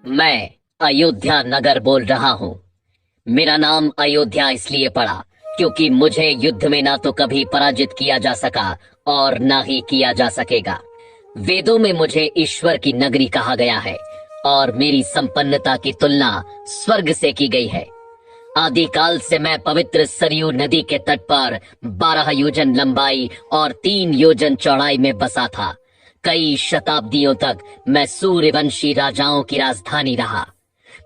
मैं अयोध्या नगर बोल रहा हूँ। मेरा नाम अयोध्या इसलिए पड़ा क्योंकि मुझे युद्ध में ना तो कभी पराजित किया जा सका और ना ही किया जा सकेगा। वेदों में मुझे ईश्वर की नगरी कहा गया है और मेरी संपन्नता की तुलना स्वर्ग से की गई है। आदिकाल से मैं पवित्र सरयू नदी के तट पर 12 योजन लंबाई और 3 योजन चौड़ाई में बसा था। कई शताब्दियों तक मैं सूर्यवंशी राजाओं की राजधानी रहा।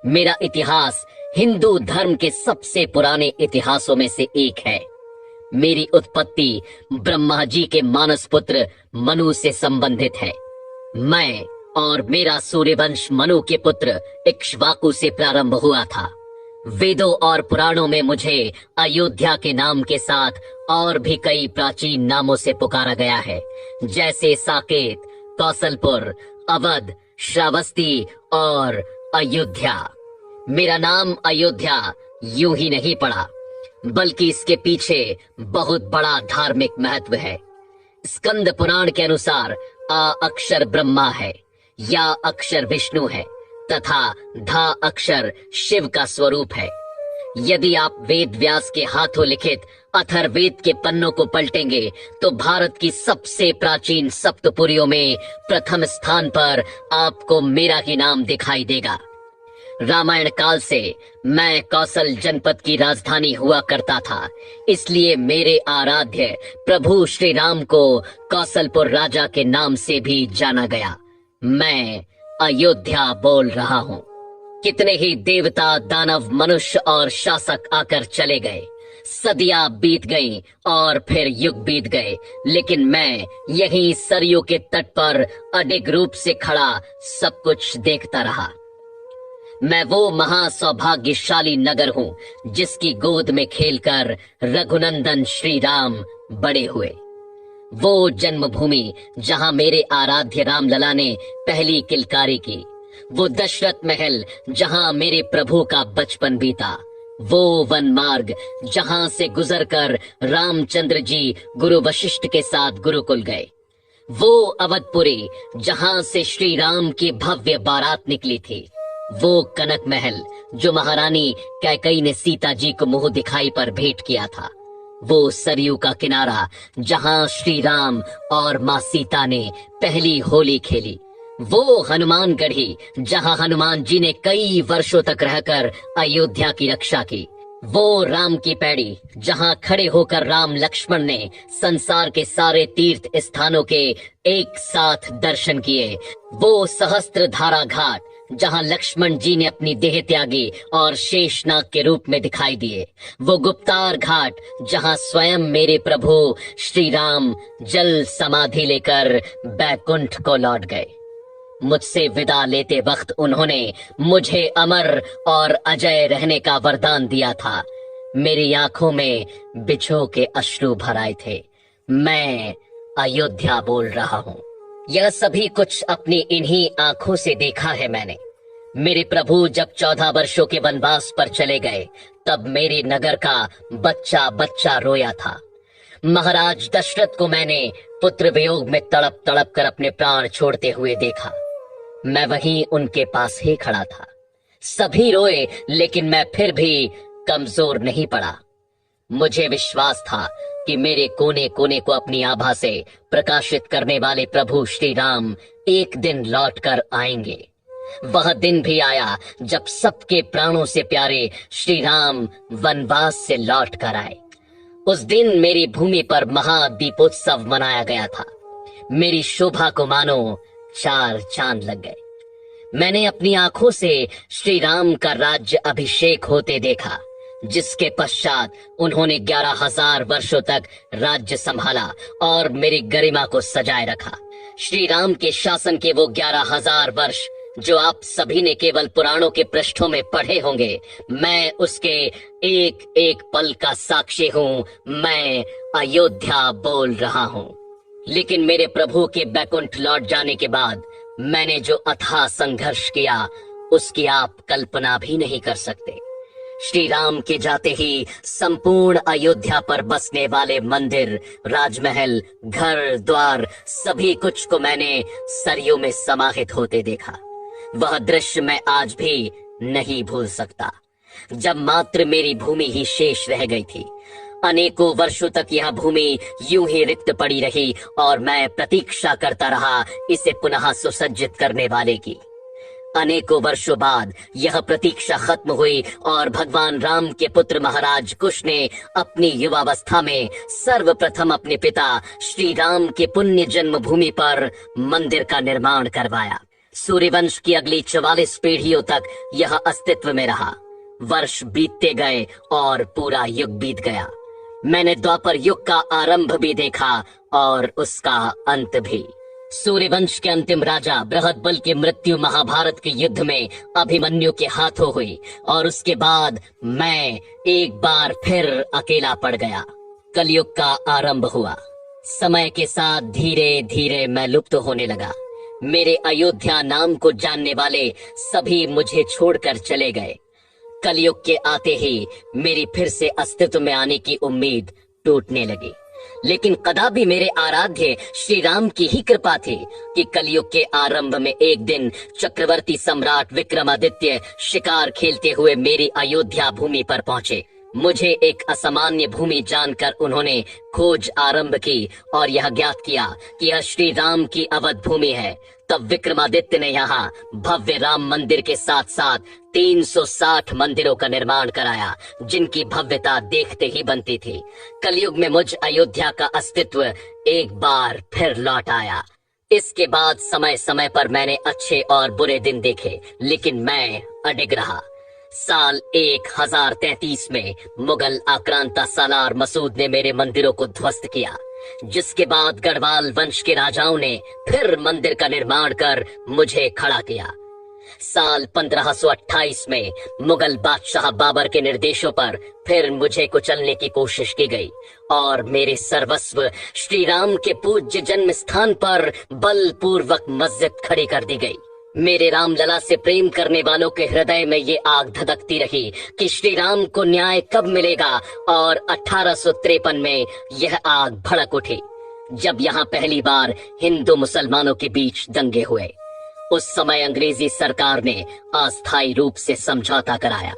मेरा इतिहास हिंदू धर्म के सबसे पुराने इतिहासों में से एक है। मेरी उत्पत्ति ब्रह्मा जी के मानस पुत्र मनु से संबंधित है। मैं और मेरा सूर्यवंश मनु के पुत्र इक्ष्वाकु से प्रारंभ हुआ था। वेदों और पुराणों में मुझे अयोध्या के नाम के साथ और भी कई प्राचीन नामों से पुकारा गया है, जैसे साकेत, कौशलपुर, अवध, श्रावस्ती और अयोध्या। मेरा नाम अयोध्या यूं ही नहीं पड़ा, बल्कि इसके पीछे बहुत बड़ा धार्मिक महत्व है। स्कंद पुराण के अनुसार आ अक्षर ब्रह्मा है, या अक्षर विष्णु है तथा धा अक्षर शिव का स्वरूप है। यदि आप वेद व्यास के हाथों लिखित अथर्ववेद के पन्नों को पलटेंगे तो भारत की सबसे प्राचीन सप्तपुरियों में प्रथम स्थान पर आपको मेरा ही नाम दिखाई देगा। रामायण काल से मैं कौशल जनपद की राजधानी हुआ करता था, इसलिए मेरे आराध्य प्रभु श्री राम को कौशलपुर राजा के नाम से भी जाना गया। मैं अयोध्या बोल रहा हूँ। कितने ही देवता, दानव, मनुष्य और शासक आकर चले गए, सदियां बीत गईं और फिर युग बीत गए, लेकिन मैं यहीं सरयू के तट पर अडिग रूप से खड़ा सब कुछ देखता रहा। मैं वो महासौभाग्यशाली नगर हूँ जिसकी गोद में खेलकर रघुनंदन श्री राम बड़े हुए। वो जन्मभूमि जहाँ मेरे आराध्य राम लला ने पहली किलकारी की, वो दशरथ महल जहाँ मेरे प्रभु का बचपन बीता, वो वन मार्ग जहाँ से गुजरकर रामचंद्र जी गुरु वशिष्ठ के साथ गुरुकुल गए, वो अवधपुरी जहाँ से श्री राम की भव्य बारात निकली थी, वो कनक महल जो महारानी कैकई ने सीता जी को मुंह दिखाई पर भेंट किया था, वो सरयू का किनारा जहां श्री राम और माँ सीता ने पहली होली खेली, वो हनुमानगढ़ी जहां हनुमान जी ने कई वर्षों तक रहकर अयोध्या की रक्षा की, वो राम की पैड़ी जहां खड़े होकर राम लक्ष्मण ने संसार के सारे तीर्थ स्थानों के एक साथ दर्शन किए, वो सहस्त्र धारा घाट जहां लक्ष्मण जी ने अपनी देह त्यागी और शेषनाग के रूप में दिखाई दिए, वो गुप्तार घाट जहां स्वयं मेरे प्रभु श्री राम जल समाधि लेकर बैकुंठ को लौट गए। मुझसे विदा लेते वक्त उन्होंने मुझे अमर और अजय रहने का वरदान दिया था। मेरी आंखों में बिछो के अश्रु भर आए थे। मैं अयोध्या बोल रहा हूँ। यह सभी कुछ अपनी इन्हीं आंखों से देखा है मैंने। मेरे प्रभु जब 14 वर्षों के वनवास पर चले गए, तब मेरे नगर का बच्चा बच्चा रोया था। महाराज दशरथ को मैंने पुत्र वियोग में तड़प तड़प कर अपने प्राण छोड़ते हुए देखा। मैं वहीं उनके पास ही खड़ा था। सभी रोए, लेकिन मैं फिर भी कमजोर नहीं पड़ा। मुझे विश्वास था कि मेरे कोने कोने को अपनी आभा से प्रकाशित करने वाले प्रभु श्री राम एक दिन लौट कर आएंगे। वह दिन भी आया जब सबके प्राणों से प्यारे श्री राम वनवास से लौट कर आए। उस दिन मेरी भूमि पर महादीपोत्सव मनाया गया था। मेरी शोभा को मानो 4 चांद लग गए। मैंने अपनी आंखों से श्री राम का राज्य अभिषेक होते देखा, जिसके पश्चात उन्होंने 11,000 वर्षों तक राज्य संभाला और मेरी गरिमा को सजाए रखा। श्री राम के शासन के वो 11,000 वर्ष जो आप सभी ने केवल पुराणों के पृष्ठों में पढ़े होंगे, मैं उसके एक एक पल का साक्षी हूँ। मैं अयोध्या बोल रहा हूँ। लेकिन मेरे प्रभु के बैकुंठ लौट जाने के बाद मैंने जो अथाह संघर्ष किया, उसकी आप कल्पना भी नहीं कर सकते। श्री राम के जाते ही संपूर्ण अयोध्या पर बसने वाले मंदिर, राजमहल, घर द्वार, सभी कुछ को मैंने सरयू में समाहित होते देखा। वह दृश्य मैं आज भी नहीं भूल सकता, जब मात्र मेरी भूमि ही शेष रह गई थी। अनेकों वर्षों तक यह भूमि यूं ही रिक्त पड़ी रही और मैं प्रतीक्षा करता रहा इसे पुनः सुसज्जित करने वाले की। अनेकों वर्षों बाद यह प्रतीक्षा खत्म हुई और भगवान राम के पुत्र महाराज कुश ने अपनी युवावस्था में सर्वप्रथम अपने पिता श्री राम के पुण्य जन्मभूमि पर मंदिर का निर्माण करवाया। सूर्यवंश की अगली 44 पीढ़ियों तक यह अस्तित्व में रहा। वर्ष बीतते गए और पूरा युग बीत गया। मैंने द्वापर युग का आरंभ भी देखा और उसका अंत भी। सूर्यवंश के अंतिम राजा बृहदबल की मृत्यु महाभारत के युद्ध में अभिमन्यु के हाथों हुई और उसके बाद मैं एक बार फिर अकेला पड़ गया। कलयुग का आरंभ हुआ। समय के साथ धीरे धीरे मैं लुप्त होने लगा। मेरे अयोध्या नाम को जानने वाले सभी मुझे छोड़कर चले गए। कलयुग के आते ही मेरी फिर से अस्तित्व में आने की उम्मीद टूटने लगी। लेकिन कदापि मेरे आराध्य श्री राम की ही कृपा थी कि कलयुग के आरंभ में एक दिन चक्रवर्ती सम्राट विक्रमादित्य शिकार खेलते हुए मेरी अयोध्या भूमि पर पहुंचे। मुझे एक असामान्य भूमि जानकर उन्होंने खोज आरंभ की और यह ज्ञात किया कि यह श्री राम की अवध भूमि है। तब विक्रमादित्य ने यहाँ भव्य राम मंदिर के साथ साथ 360 मंदिरों का निर्माण कराया, जिनकी भव्यता देखते ही बनती थी। कलयुग में मुझ अयोध्या का अस्तित्व एक बार फिर लौट आया। इसके बाद समय समय पर मैंने अच्छे और बुरे दिन देखे, लेकिन मैं अडिग रहा। साल 1033 में मुगल आक्रांता सालार मसूद ने मेरे मंदिरों को ध्वस्त किया, जिसके बाद गढ़वाल वंश के राजाओं ने फिर मंदिर का निर्माण कर मुझे खड़ा किया। साल 1528 में मुगल बादशाह बाबर के निर्देशों पर फिर मुझे कुचलने की कोशिश की गई और मेरे सर्वस्व श्री राम के पूज्य जन्म स्थान पर बलपूर्वक मस्जिद खड़ी कर दी गई। मेरे रामलला से प्रेम करने वालों के हृदय में ये आग धधकती रही कि श्री राम को न्याय कब मिलेगा, और 1853 में यह आग भड़क उठी जब यहाँ पहली बार हिंदू मुसलमानों के बीच दंगे हुए। उस समय अंग्रेजी सरकार ने अस्थायी रूप से समझौता कराया।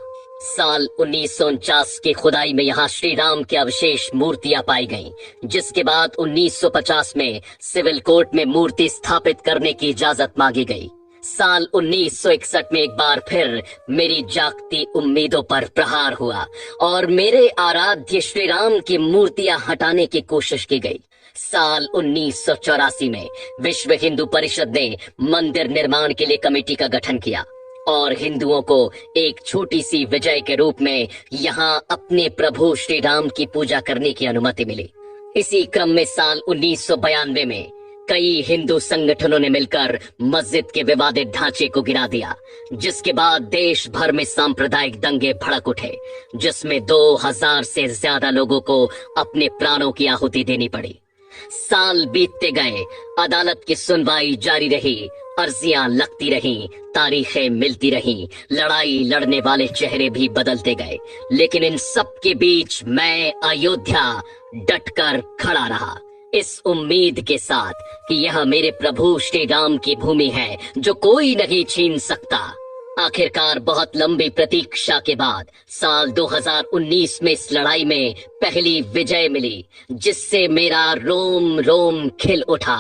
साल 1949 की खुदाई में यहाँ श्री राम के अवशेष मूर्तियां पाई गईं, जिसके बाद 1950 में सिविल कोर्ट में मूर्ति स्थापित करने की इजाजत मांगी गई। साल 1961 में एक बार फिर मेरी जागती उम्मीदों पर प्रहार हुआ और मेरे आराध्य श्री राम की मूर्तियां हटाने की कोशिश की गई। साल 1984 में विश्व हिंदू परिषद ने मंदिर निर्माण के लिए कमेटी का गठन किया और हिंदुओं को एक छोटी सी विजय के रूप में यहाँ अपने प्रभु श्री राम की पूजा करने की अनुमति मिली। इसी क्रम में साल 1992 में कई हिंदू संगठनों ने मिलकर मस्जिद के विवादित ढांचे को गिरा दिया, जिसके बाद देश भर में सांप्रदायिक दंगे भड़क उठे, जिसमें 2000 से ज्यादा लोगों को अपने प्राणों की आहुति देनी पड़ी। साल बीतते गए, अदालत की सुनवाई जारी रही, अर्जियां लगती रहीं, तारीखें मिलती रहीं, लड़ाई लड़ने वाले चेहरे भी बदलते गए, लेकिन इन सब के बीच मैं अयोध्या डटकर खड़ा रहा, इस उम्मीद के साथ कि यह मेरे प्रभु श्री राम की भूमि है जो कोई नहीं छीन सकता। आखिरकार बहुत लंबी प्रतीक्षा के बाद साल 2019 में इस लड़ाई में पहली विजय मिली, जिससे मेरा रोम रोम खिल उठा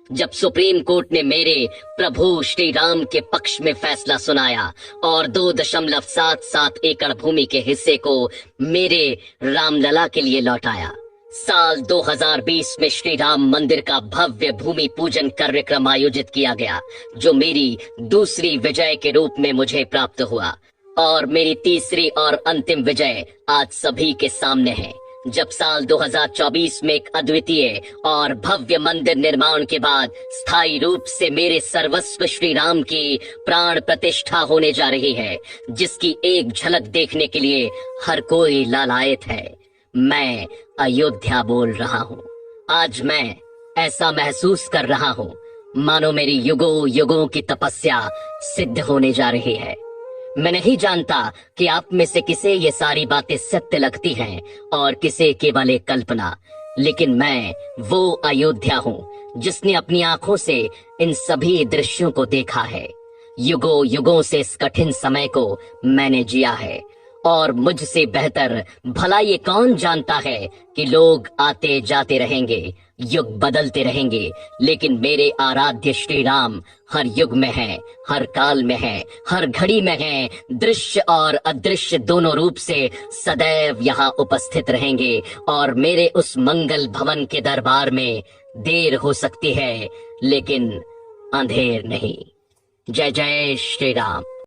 जब सुप्रीम कोर्ट ने मेरे प्रभु श्री राम के पक्ष में फैसला सुनाया और 2.77 एकड़ भूमि के हिस्से को मेरे रामलला के लिए लौटाया। साल 2020 में श्री राम मंदिर का भव्य भूमि पूजन कार्यक्रम आयोजित किया गया, जो मेरी दूसरी विजय के रूप में मुझे प्राप्त हुआ, और मेरी तीसरी और अंतिम विजय आज सभी के सामने है, जब साल 2024 में एक अद्वितीय और भव्य मंदिर निर्माण के बाद स्थायी रूप से मेरे सर्वस्व श्री राम की प्राण प्रतिष्ठा होने जा रही है, जिसकी एक झलक देखने के लिए हर कोई लालायित है। मैं अयोध्या बोल रहा हूँ। आज मैं ऐसा महसूस कर रहा हूँ मानो मेरी युगों युगों की तपस्या सिद्ध होने जा रही है। मैं नहीं जानता कि आप में से किसे ये सारी बातें सत्य लगती हैं और किसे केवल एक कल्पना, लेकिन मैं वो अयोध्या हूँ जिसने अपनी आंखों से इन सभी दृश्यों को देखा है। युगों युगों से इस कठिन समय को मैंने जिया है, और मुझसे बेहतर भला ये कौन जानता है कि लोग आते जाते रहेंगे, युग बदलते रहेंगे, लेकिन मेरे आराध्य श्री राम हर युग में है, हर काल में है, हर घड़ी में है, दृश्य और अदृश्य दोनों रूप से सदैव यहाँ उपस्थित रहेंगे। और मेरे उस मंगल भवन के दरबार में देर हो सकती है, लेकिन अंधेर नहीं। जय जय श्री राम।